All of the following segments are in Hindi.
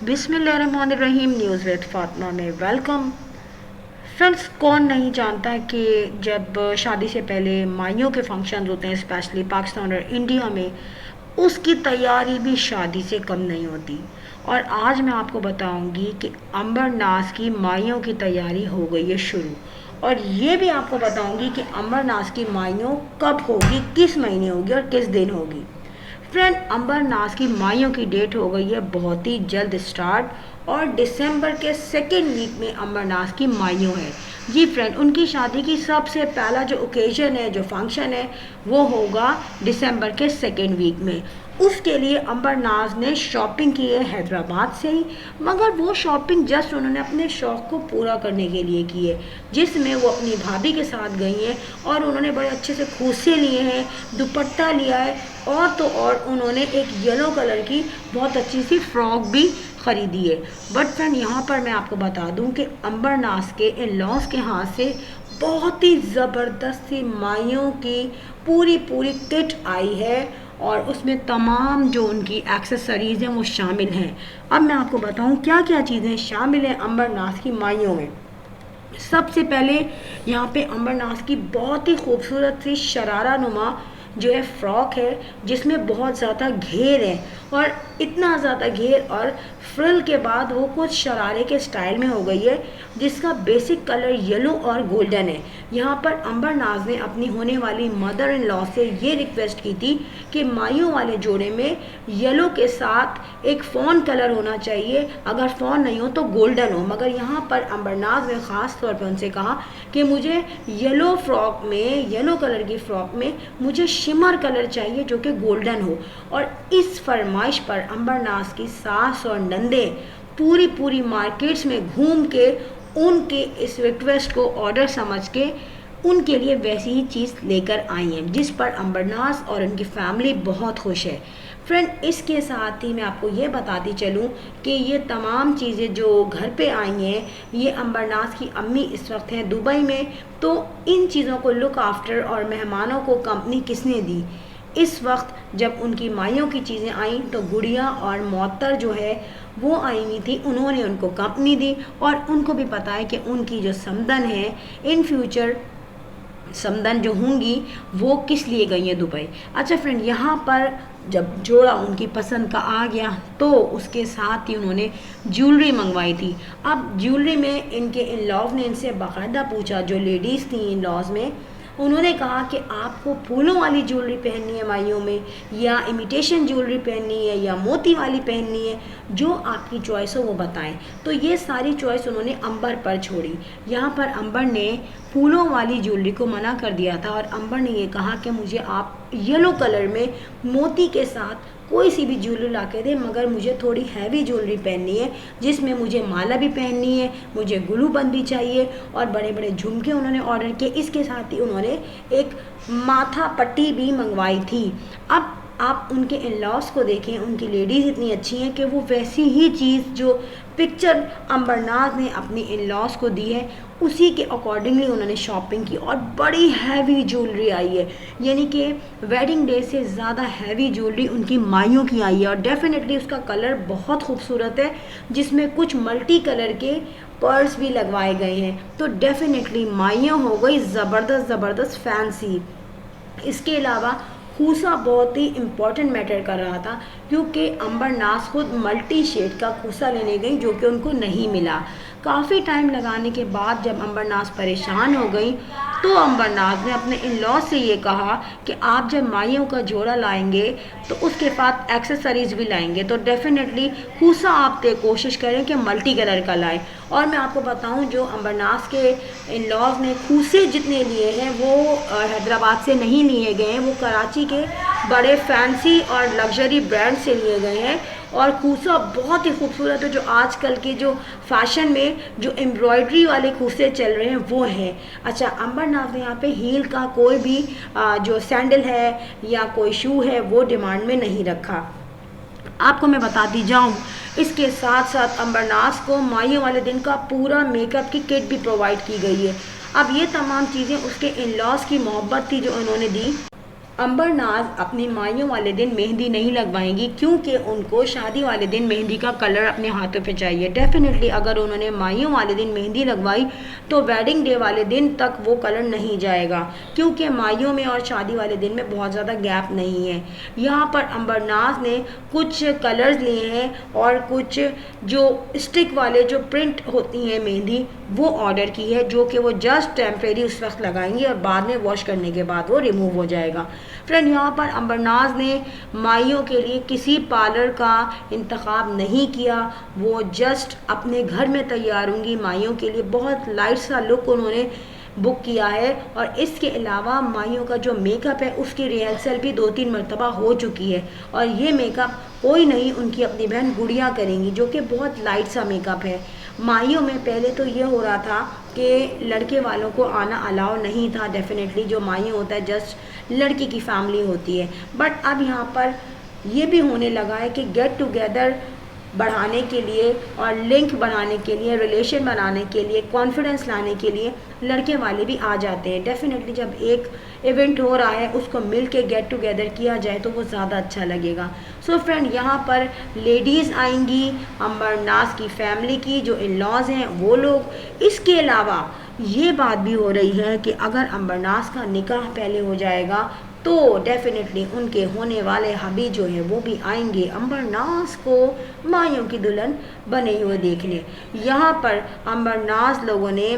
बिस्मिल्लाहिर्रहमानिर्रहीम। न्यूज़ विद फातिमा में वेलकम। फ्रेंड्स, कौन नहीं जानता कि जब शादी से पहले माइयों के फंक्शन होते हैं, स्पेशली पाकिस्तान और इंडिया में, उसकी तैयारी भी शादी से कम नहीं होती। और आज मैं आपको बताऊंगी कि अंबर नाज की माइयों की तैयारी हो गई है शुरू। और ये भी आपको बताऊंगी कि अंबर नाज की माइयों कब होगी, किस महीने होगी और किस दिन होगी। फ्रेंड, अंबर नाज की माइयों की डेट हो गई है बहुत ही जल्द स्टार्ट, और दिसंबर के सेकेंड वीक में अंबर नाज की माइयों है। जी फ्रेंड, उनकी शादी की सबसे पहला जो ओकेजन है, जो फंक्शन है, वो होगा दिसंबर के सेकेंड वीक में। उसके लिए अंबर नाज ने शॉपिंग की है हैदराबाद से ही, मगर वो शॉपिंग जस्ट उन्होंने अपने शौक़ को पूरा करने के लिए की है, जिसमें वो अपनी भाभी के साथ गई हैं और उन्होंने बड़े अच्छे से खूसे लिए हैं, दुपट्टा लिया है, और तो और उन्होंने एक येलो कलर की बहुत अच्छी सी फ्रॉक भी ख़रीदी है। बट फ्रेंड, यहाँ पर मैं आपको बता दूँ कि अंबर नाज के इन लॉज के हाथ से बहुत ही ज़बरदस्त सी माइयों की पूरी पूरी किट आई है, और उसमें तमाम जो उनकी एक्सेसरीज़ हैं वो शामिल हैं। अब मैं आपको बताऊं क्या क्या चीज़ें शामिल हैं अंबर नाज की माइयों में। सबसे पहले यहाँ पे अंबर नाज की बहुत ही खूबसूरत सी शरारा नुमा जो है फ्रॉक है, जिसमें बहुत ज़्यादा घेर है, और इतना ज़्यादा घेर और फ्रिल के बाद वो कुछ शरारे के स्टाइल में हो गई है, जिसका बेसिक कलर येलो और गोल्डन है। यहाँ पर अंबर नाज ने अपनी होने वाली मदर इन लॉ से ये रिक्वेस्ट की थी कि माइयों वाले जोड़े में येलो के साथ एक फ़ॉन कलर होना चाहिए, अगर फ़ॉन नहीं हो तो गोल्डन हो। मगर यहाँ पर अंबर नाज ने ख़ास तौर पर उनसे कहा कि मुझे येलो फ्रॉक में, येलो कलर की फ़्रॉक में मुझे शिमर कलर चाहिए जो कि गोल्डन हो। और इस फरमाइश पर अंबर नाज की सास और नंदे पूरी पूरी मार्केट्स में घूम के उनके इस रिक्वेस्ट को ऑर्डर समझ के उनके लिए वैसी ही चीज़ लेकर आई हैं, जिस पर अंबर नाज और उनकी फैमिली बहुत खुश है। फ्रेंड, इसके साथ ही मैं आपको ये बताती चलूँ कि ये तमाम चीज़ें जो घर पे आई हैं, ये अंबर नाज की अम्मी इस वक्त हैं दुबई में। तो इन चीज़ों को लुक आफ्टर और मेहमानों को कंपनी किसने दी? इस वक्त जब उनकी माइयों की चीज़ें आई तो गुड़िया और मौतर जो है वो आई हुई थी, उन्होंने उनको कंपनी दी, और उनको भी पता है कि उनकी जो समदन है, इन फ्यूचर समदन जो होंगी, वो किस लिए गई हैं दुबई। अच्छा फ्रेंड, यहाँ पर जब जोड़ा उनकी पसंद का आ गया तो उसके साथ ही उन्होंने ज्वेलरी मंगवाई थी। अब ज्वेलरी में इनके इन लॉज ने इनसे बाकायदा पूछा, जो लेडीज़ थी इन लॉज में, उन्होंने कहा कि आपको फूलों वाली ज्वेलरी पहननी है माइयों में, या इमिटेशन ज्वेलरी पहननी है, या मोती वाली पहननी है, जो आपकी चॉइस हो वो बताएं। तो ये सारी चॉइस उन्होंने अंबर पर छोड़ी। यहाँ पर अंबर ने फूलों वाली ज्वेलरी को मना कर दिया था, और अंबर ने ये कहा कि मुझे आप येलो कलर में मोती के साथ कोई सी भी ज्वेलरी ला के दे, मगर मुझे थोड़ी हैवी ज्वेलरी पहननी है, जिसमें मुझे माला भी पहननी है, मुझे गुलू बंद भी चाहिए, और बड़े बड़े झुमके उन्होंने ऑर्डर किए। इसके साथ ही उन्होंने एक माथा पट्टी भी मंगवाई थी। अब आप उनके इन लॉज को देखें, उनकी लेडीज़ इतनी अच्छी हैं कि वो वैसी ही चीज़ जो पिक्चर अंबर नाज ने अपनी इन लॉज को दी है, उसी के अकॉर्डिंगली उन्होंने शॉपिंग की, और बड़ी हैवी ज्वेलरी आई है, यानी कि वेडिंग डे से ज़्यादा हैवी ज्वेलरी उनकी माइयों की आई है। और डेफिनेटली उसका कलर बहुत खूबसूरत है, जिसमें कुछ मल्टी कलर के पर्ल्स भी लगवाए गए हैं। तो डेफिनेटली माइयों हो गई ज़बरदस्त ज़बरदस्त फैंसी। इसके अलावा खूसा बहुत ही इम्पॉर्टेंट मैटर कर रहा था, क्योंकि अंबर नाज खुद मल्टी शेड का खूसा लेने गई, जो कि उनको नहीं मिला। काफ़ी टाइम लगाने के बाद जब अंबर नाज परेशान हो गई, तो अंबर नाज ने अपने इन लॉ से ये कहा कि आप जब माइयों का जोड़ा लाएंगे तो उसके साथ एक्सेसरीज भी लाएंगे, तो डेफिनेटली खूसा आप कोशिश करें कि मल्टी कलर का लाएं। और मैं आपको बताऊं, जो अंबर नाज के इन लॉज ने खूसे जितने लिए हैं वो हैदराबाद से नहीं लिए गए हैं, वो कराची के बड़े फैंसी और लग्जरी ब्रांड से लिए गए हैं। और खूसा बहुत ही खूबसूरत है, जो आजकल के जो फैशन में जो एम्ब्रॉयडरी वाले खूसे चल रहे हैं वो हैं। अच्छा, अंबर नाज ने यहाँ पे हील का कोई भी जो सैंडल है या कोई शू है वो डिमांड में नहीं रखा। आपको मैं बताती जाऊँ, इसके साथ साथ अंबर नाज को माइयों वाले दिन का पूरा मेकअप की किट भी प्रोवाइड की गई है। अब ये तमाम चीज़ें उसके इन लॉज की मोहब्बत थी जो उन्होंने दी। अंबर नाज अपनी माइयों वाले दिन मेहंदी नहीं लगवाएंगी क्योंकि उनको शादी वाले दिन मेहंदी का कलर अपने हाथों पे चाहिए। डेफिनेटली अगर उन्होंने माइयों वाले दिन मेहंदी लगवाई तो वेडिंग डे वाले दिन तक वो कलर नहीं जाएगा, क्योंकि माइयों में और शादी वाले दिन में बहुत ज़्यादा गैप नहीं है। यहाँ पर अंबर नाज ने कुछ कलर्स लिए हैं और कुछ जो स्टिक वाले जो प्रिंट होती हैं मेहंदी वो ऑर्डर की है, जो कि वो जस्ट टेम्परेरी उस वक्त लगाएंगी और बाद में वॉश करने के बाद वो रिमूव हो जाएगा। फ्रेंड, यहाँ पर अंबरनाज ने माइयों के लिए किसी पार्लर का इंतखाब नहीं किया, वो जस्ट अपने घर में तैयार होंगी माइयों के लिए। बहुत लाइट सा लुक उन्होंने बुक किया है और इसके अलावा माइयों का जो मेकअप है उसकी रिहर्सल भी 2-3 मरतबा हो चुकी है और ये मेकअप कोई नहीं, उनकी अपनी बहन गुड़िया करेंगी, जो कि बहुत लाइट सा मेकअप है। माइयों में पहले तो ये हो रहा था कि लड़के वालों को आना अलाउ नहीं था, डेफिनेटली जो माइयों होता है जस्ट लड़की की फैमिली होती है, बट अब यहाँ पर ये भी होने लगा है कि गेट टुगेदर बढ़ाने के लिए और लिंक बनाने के लिए, रिलेशन बनाने के लिए, कॉन्फिडेंस लाने के लिए लड़के वाले भी आ जाते हैं। डेफिनेटली जब एक इवेंट हो रहा है उसको मिल के गेट टुगेदर किया जाए तो वो ज़्यादा अच्छा लगेगा। सो फ्रेंड, यहाँ पर लेडीज़ आएंगी, अंबर नाज की फैमिली की जो इन लॉज हैं वो लोग। इसके अलावा ये बात भी हो रही है कि अगर अंबर नाज का निकाह पहले हो जाएगा तो डेफिनेटली उनके होने वाले हबी जो है वो भी आएंगे अंबर नाज को माइयों की दुल्हन बने हुए देखने। यहाँ पर अंबर नाज लोगों ने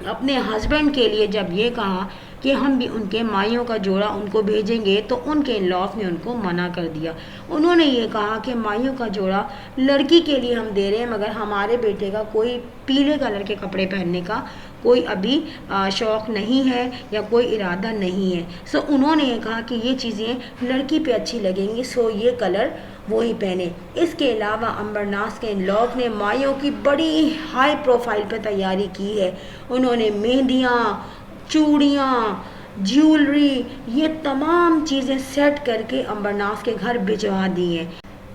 अपने हस्बैंड के लिए जब ये कहा कि हम भी उनके माइयों का जोड़ा उनको भेजेंगे तो उनके इन लॉज ने उनको मना कर दिया। उन्होंने ये कहा कि माइयों का जोड़ा लड़की के लिए हम दे रहे हैं, मगर हमारे बेटे का कोई पीले कलर के कपड़े पहनने का कोई अभी शौक़ नहीं है या कोई इरादा नहीं है। सो उन्होंने ये कहा कि ये चीज़ें लड़की पे अच्छी लगेंगी, सो ये कलर वो ही पहने। इसके अलावा अंबर नाज के इन लॉज ने माइयों की बड़ी हाई प्रोफाइल पे तैयारी की है। उन्होंने मेहंदियाँ, चूड़ियाँ, ज्वेलरी, ये तमाम चीज़ें सेट करके अंबर नाज के घर भिजवा दी हैं।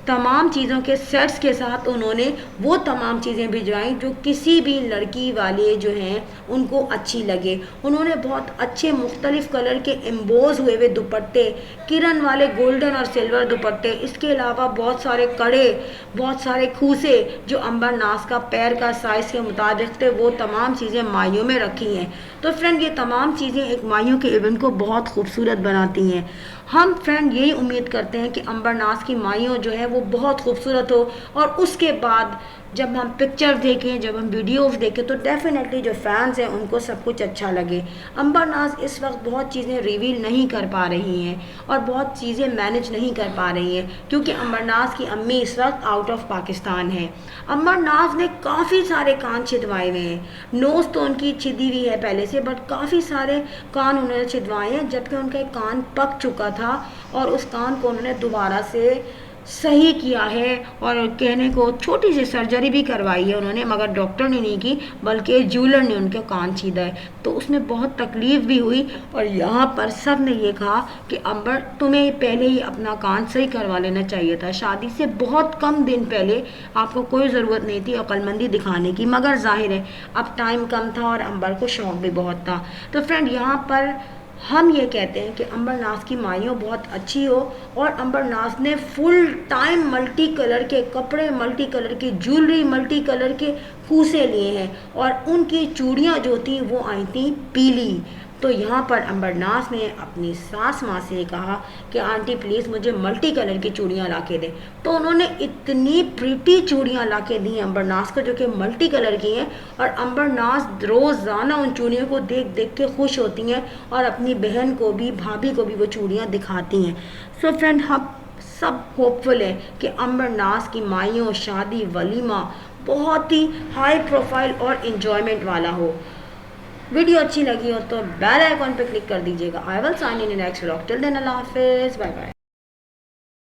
तमाम चीज़ों के सेट्स के साथ उन्होंने वो तमाम चीज़ें भिजवाई जो किसी भी लड़की वाले जो हैं उनको अच्छी लगे। उन्होंने बहुत अच्छे मुख्तलिफ़ कलर के एम्बोज हुए हुए दुपट्टे, किरण वाले गोल्डन और सिल्वर दुपट्टे, इसके अलावा बहुत सारे कड़े, बहुत सारे खूसे जो अंबर नाज का पैर का साइज़ के मुताबिक थे, वो तमाम चीज़ें माइयों में रखी हैं। तो फ्रेंड, ये तमाम चीज़ें एक माइयों के इवेंट को बहुत खूबसूरत बनाती हैं। हम फ्रेंड यही उम्मीद करते हैं कि अंबर नाज की माइयों जो है वो बहुत खूबसूरत हो और उसके बाद जब हम पिक्चर देखें, जब हम वीडियोस देखें तो डेफिनेटली जो फैंस हैं उनको सब कुछ अच्छा लगे। अंबर नाज इस वक्त बहुत चीज़ें रिवील नहीं कर पा रही हैं और बहुत चीज़ें मैनेज नहीं कर पा रही हैं क्योंकि अंबर नाज की अम्मी इस वक्त आउट ऑफ पाकिस्तान है। अंबर नाज ने काफ़ी सारे कान छिदवाए हुए हैं, नोज़ तो उनकी छिदी हुई है पहले से, बट काफ़ी सारे कान उन्होंने छिदवाए हैं, जबकि उनका एक कान पक चुका था और उस कान को उन्होंने दोबारा से सही किया है और कहने को छोटी सी सर्जरी भी करवाई है उन्होंने, मगर डॉक्टर ने नहीं की बल्कि ज्वेलर ने उनके कान छीदा है, तो उसमें बहुत तकलीफ़ भी हुई। और यहाँ पर सब ने ये कहा कि अंबर, तुम्हें पहले ही अपना कान सही करवा लेना चाहिए था, शादी से बहुत कम दिन पहले आपको कोई ज़रूरत नहीं थी अक्लमंदी दिखाने की, मगर जाहिर है अब टाइम कम था और अंबर को शौक़ भी बहुत था। तो फ्रेंड, यहाँ पर हम ये कहते हैं कि अंबर नाज की माइयों बहुत अच्छी हो और अंबर नाज ने फुल टाइम मल्टी कलर के कपड़े, मल्टी कलर की ज्वेलरी, मल्टी कलर के कूसे लिए हैं और उनकी चूड़ियाँ जो थी वो आई थी पीली। तो यहाँ पर अंबर नाज ने अपनी सास माँ से कहा कि आंटी प्लीज़ मुझे मल्टी कलर की चूड़ियाँ ला के दें, तो उन्होंने इतनी प्रीटी चूड़ियाँ ला के दी अंबर नाज को जो कि मल्टी कलर की हैं और अंबर नाज रोज़ाना उन चूड़ियों को देख देख के खुश होती हैं और अपनी बहन को भी, भाभी को भी वो चूड़ियाँ दिखाती हैं। सो फ्रेंड, हम सब होपफुल हैं कि अंबर नाज की माइयों शादी वलीमा बहुत ही हाई प्रोफाइल और इन्जॉयमेंट वाला हो। वीडियो अच्छी लगी हो तो बेल आइकॉन पे क्लिक कर दीजिएगा। I will sign in next vlog. Till then अल्लाह हाफिज़, बाय बाय।